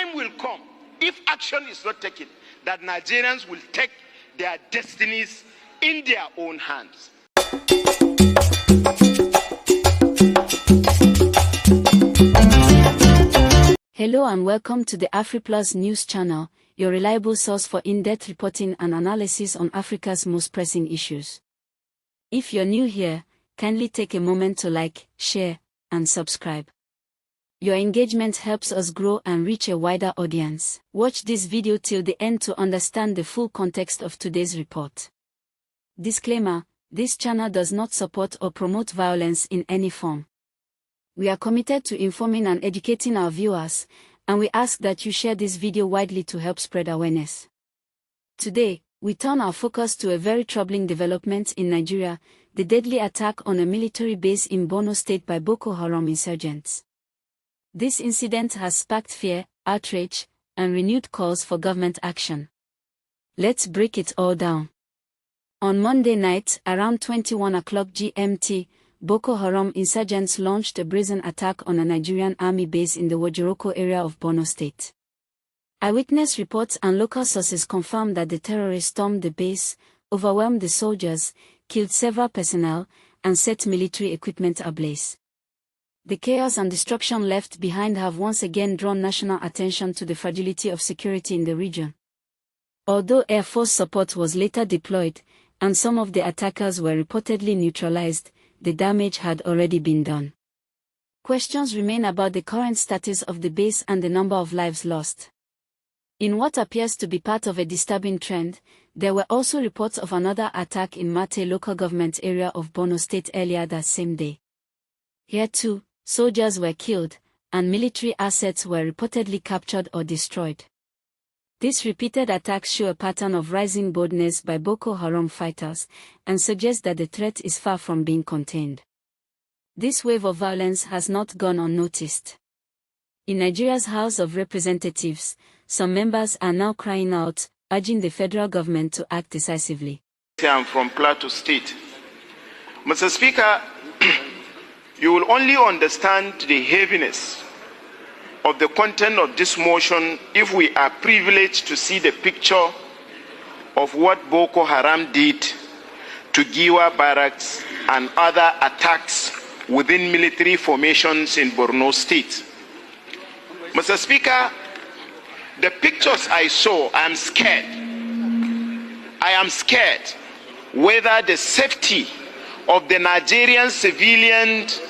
time will come, if action is not taken, that Nigerians will take their destinies in their own hands. Hello and welcome to the Afriplus News Channel, your reliable source for in-depth reporting and analysis on Africa's most pressing issues. If you're new here, kindly take a moment to like, share, and subscribe. Your engagement helps us grow and reach a wider audience. Watch this video till the end to understand the full context of today's report. Disclaimer: this channel does not support or promote violence in any form. We are committed to informing and educating our viewers, and we ask that you share this video widely to help spread awareness. Today, we turn our focus to a very troubling development in Nigeria, the deadly attack on a military base in Borno State by Boko Haram insurgents. This incident has sparked fear, outrage, and renewed calls for government action. Let's break it all down. On Monday night, around 21 o'clock GMT, Boko Haram insurgents launched a brazen attack on a Nigerian army base in the Wajiroko area of Borno State. Eyewitness reports and local sources confirm that the terrorists stormed the base, overwhelmed the soldiers, killed several personnel, and set military equipment ablaze. The chaos and destruction left behind have once again drawn national attention to the fragility of security in the region. Although Air Force support was later deployed, and some of the attackers were reportedly neutralized, the damage had already been done. Questions remain about the current status of the base and the number of lives lost. In what appears to be part of a disturbing trend, there were also reports of another attack in Mate local government area of Borno State earlier that same day. Here too, soldiers were killed, and military assets were reportedly captured or destroyed. These repeated attacks show a pattern of rising boldness by Boko Haram fighters, and suggest that the threat is far from being contained. This wave of violence has not gone unnoticed. In Nigeria's House of Representatives, some members are now crying out, urging the federal government to act decisively. I am from Plateau State. Mr. Speaker, you will only understand the heaviness of the content of this motion if we are privileged to see the picture of what Boko Haram did to Giwa barracks and other attacks within military formations in Borno State. Mr. Speaker, the pictures I saw, I am scared. I am scared whether the safety of the Nigerian civilians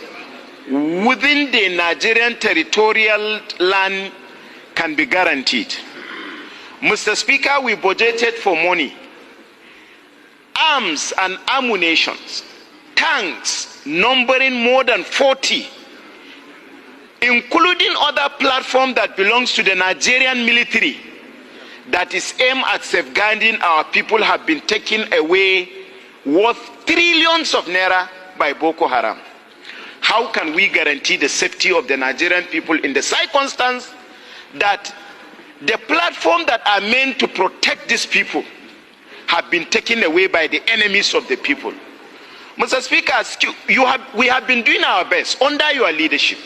within the Nigerian territorial land can be guaranteed. Mr. Speaker, we budgeted for money, arms and ammunition, tanks numbering more than 40, including other platforms that belongs to the Nigerian military that is aimed at safeguarding our people, have been taken away worth trillions of naira by Boko Haram. How can we guarantee the safety of the Nigerian people in the circumstance that the platform that are meant to protect these people have been taken away by the enemies of the people? Mr. Speaker, we have been doing our best under your leadership.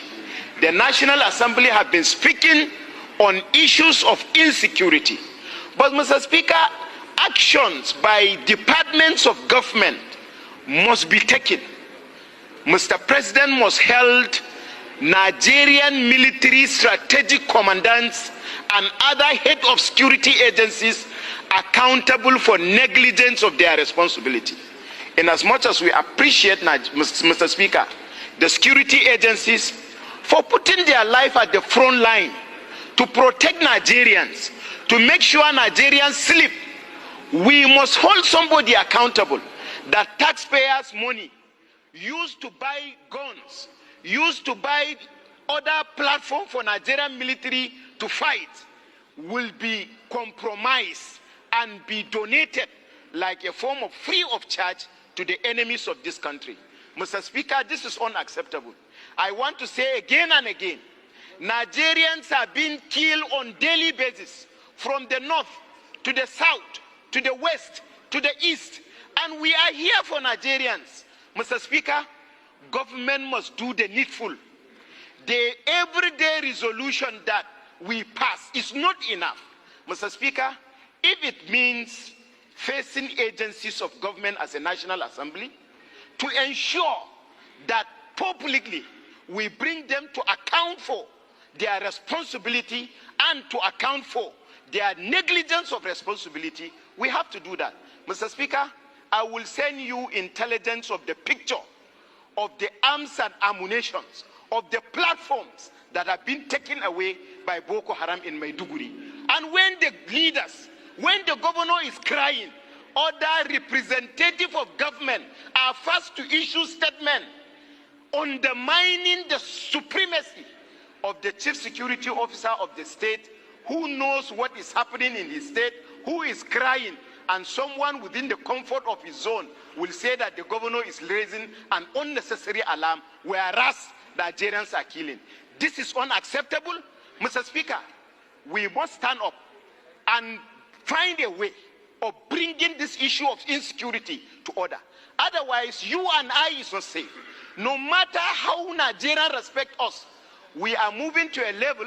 The National Assembly have been speaking on issues of insecurity. But Mr. Speaker, actions by departments of government must be taken. Mr. President must hold Nigerian military strategic commandants and other heads of security agencies accountable for negligence of their responsibility. In as much as we appreciate, Mr. Speaker, the security agencies for putting their life at the front line to protect Nigerians, to make sure Nigerians sleep, we must hold somebody accountable that taxpayers' money used to buy guns, used to buy other platform for Nigerian military to fight, will be compromised and be donated like a form of free of charge to the enemies of this country. Mr. Speaker, this is unacceptable. I want to say again and again, Nigerians are being killed on daily basis, from the north to the south, to the west, to the east, and we are here for Nigerians. Mr. Speaker, government must do the needful. The everyday resolution that we pass is not enough. Mr. Speaker, if it means facing agencies of government as a National Assembly to ensure that publicly we bring them to account for their responsibility and to account for their negligence of responsibility, we have to do that. Mr. Speaker, I will send you intelligence of the picture of the arms and ammunition, of the platforms that have been taken away by Boko Haram in Maiduguri. And when the leaders, when the governor is crying, other representatives of government are first to issue statements undermining the supremacy of the chief security officer of the state, who knows what is happening in his state, who is crying, and someone within the comfort of his zone will say that the governor is raising an unnecessary alarm, whereas Nigerians are killing. This is unacceptable. Mr. Speaker, we must stand up and find a way of bringing this issue of insecurity to order. Otherwise, you and I is not safe. No matter how Nigerians respect us, we are moving to a level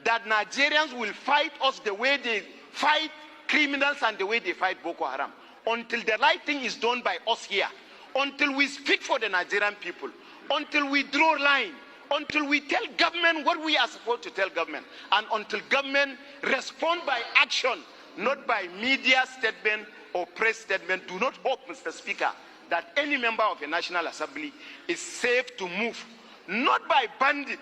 that Nigerians will fight us the way they fight criminals and the way they fight Boko Haram. Until the right thing is done by us here, until we speak for the Nigerian people, until we draw line, until we tell government what we are supposed to tell government, and until government respond by action, not by media statement or press statement. Do not hope, Mr. Speaker, that any member of the National Assembly is safe to move, not by bandit,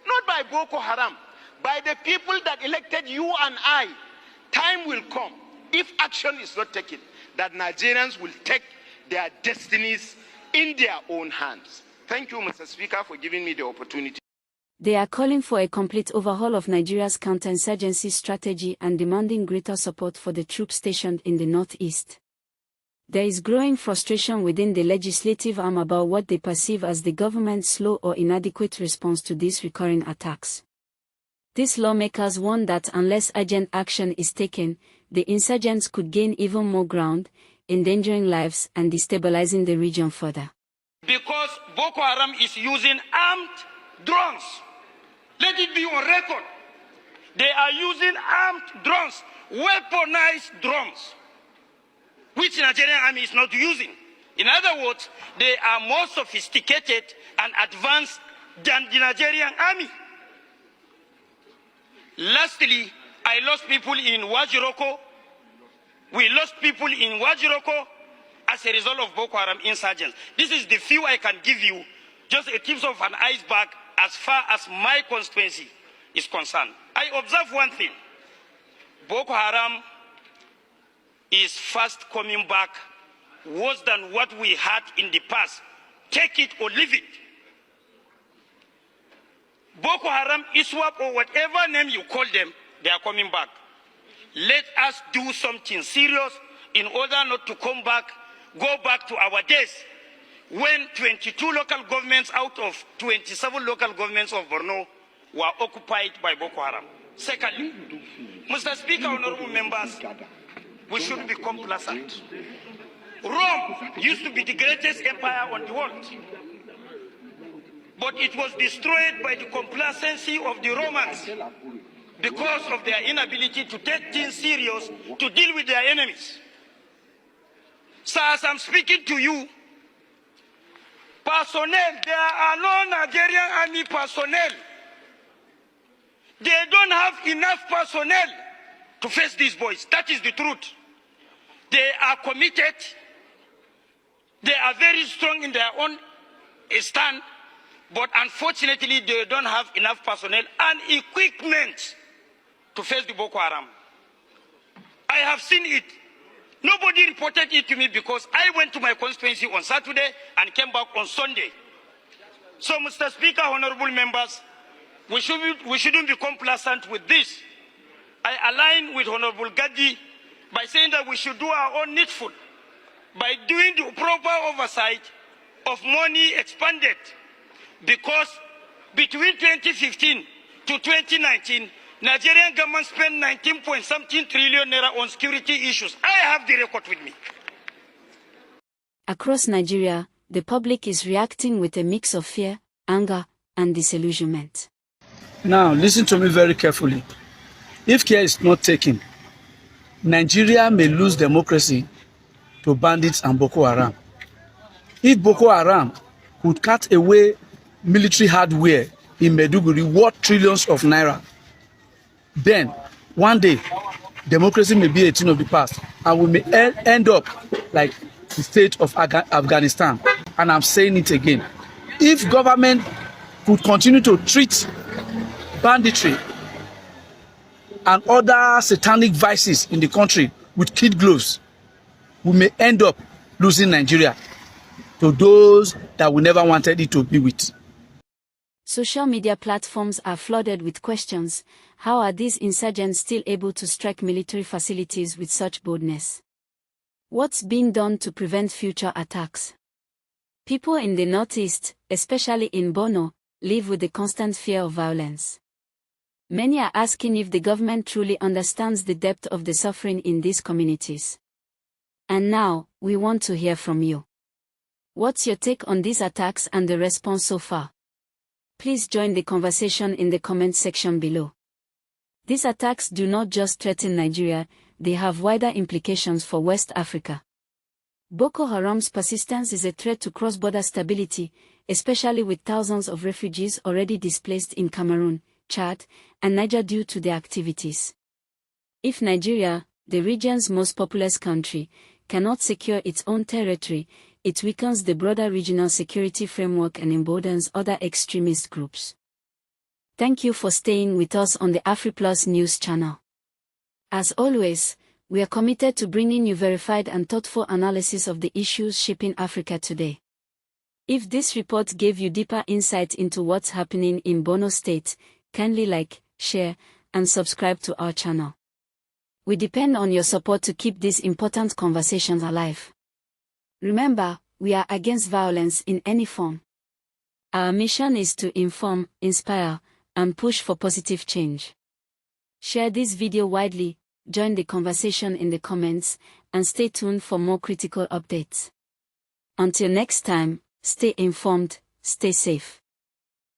not by Boko Haram, by the people that elected you and I. Time will come, if action is not taken, that Nigerians will take their destinies in their own hands. Thank you, Mr. Speaker, for giving me the opportunity. They are calling for a complete overhaul of Nigeria's counterinsurgency strategy and demanding greater support for the troops stationed in the northeast. There is growing frustration within the legislative arm about what they perceive as the government's slow or inadequate response to these recurring attacks. These lawmakers warn that unless urgent action is taken, the insurgents could gain even more ground, endangering lives and destabilizing the region further. Because Boko Haram is using armed drones. Let it be on record. They are using armed drones, weaponized drones, which the Nigerian army is not using. In other words, they are more sophisticated and advanced than the Nigerian army. Lastly, I lost people in Wajiroko. We lost people in Wajiroko as a result of Boko Haram insurgents. This is the few I can give you, just a tip of an iceberg as far as my constituency is concerned. I observe one thing. Boko Haram is fast coming back worse than what we had in the past. Take it or leave it. Boko Haram, ISWAP, or whatever name you call them, they are coming back. Let us do something serious in order not to go back to our days when 22 local governments out of 27 local governments of Borno were occupied by Boko Haram. Secondly, Mr. Speaker, honorable members, we should be complacent. Rome used to be the greatest empire on the world, but it was destroyed by the complacency of the Romans because of their inability to take things serious, to deal with their enemies. So as I'm speaking to you, personnel, there are no Nigerian army personnel. They don't have enough personnel to face these boys. That is the truth. They are committed. They are very strong in their own stand, but unfortunately they don't have enough personnel and equipment to face the Boko Haram. I have seen it. Nobody reported it to me because I went to my constituency on Saturday and came back on Sunday. So, Mr. Speaker, honorable members, we shouldn't be complacent with this. I align with Honorable Gadi by saying that we should do our own needful by doing the proper oversight of money expended, because between 2015 to 2019, Nigerian government spent 19-point-something trillion naira on security issues. I have the record with me. Across Nigeria, the public is reacting with a mix of fear, anger, and disillusionment. Now, listen to me very carefully. If care is not taken, Nigeria may lose democracy to bandits and Boko Haram. If Boko Haram could cut away military hardware in Maiduguri worth trillions of naira, then one day democracy may be a thing of the past and we may end up like the state of Afghanistan. And I'm saying it again. If government could continue to treat banditry and other satanic vices in the country with kid gloves, we may end up losing Nigeria to those that we never wanted it to be with. Social media platforms are flooded with questions. How are these insurgents still able to strike military facilities with such boldness? What's being done to prevent future attacks? People in the northeast, especially in Borno, live with the constant fear of violence. Many are asking if the government truly understands the depth of the suffering in these communities. And now, we want to hear from you. What's your take on these attacks and the response so far? Please join the conversation in the comment section below. These attacks do not just threaten Nigeria, they have wider implications for West Africa. Boko Haram's persistence is a threat to cross-border stability, especially with thousands of refugees already displaced in Cameroon, Chad, and Niger due to their activities. If Nigeria, the region's most populous country, cannot secure its own territory, it weakens the broader regional security framework and emboldens other extremist groups. Thank you for staying with us on the Afriplus News Channel. As always, we are committed to bringing you verified and thoughtful analysis of the issues shaping Africa today. If this report gave you deeper insight into what's happening in Borno State, kindly like, share, and subscribe to our channel. We depend on your support to keep these important conversations alive. Remember, we are against violence in any form. Our mission is to inform, inspire, and push for positive change. Share this video widely, join the conversation in the comments, and stay tuned for more critical updates. Until next time, stay informed, stay safe.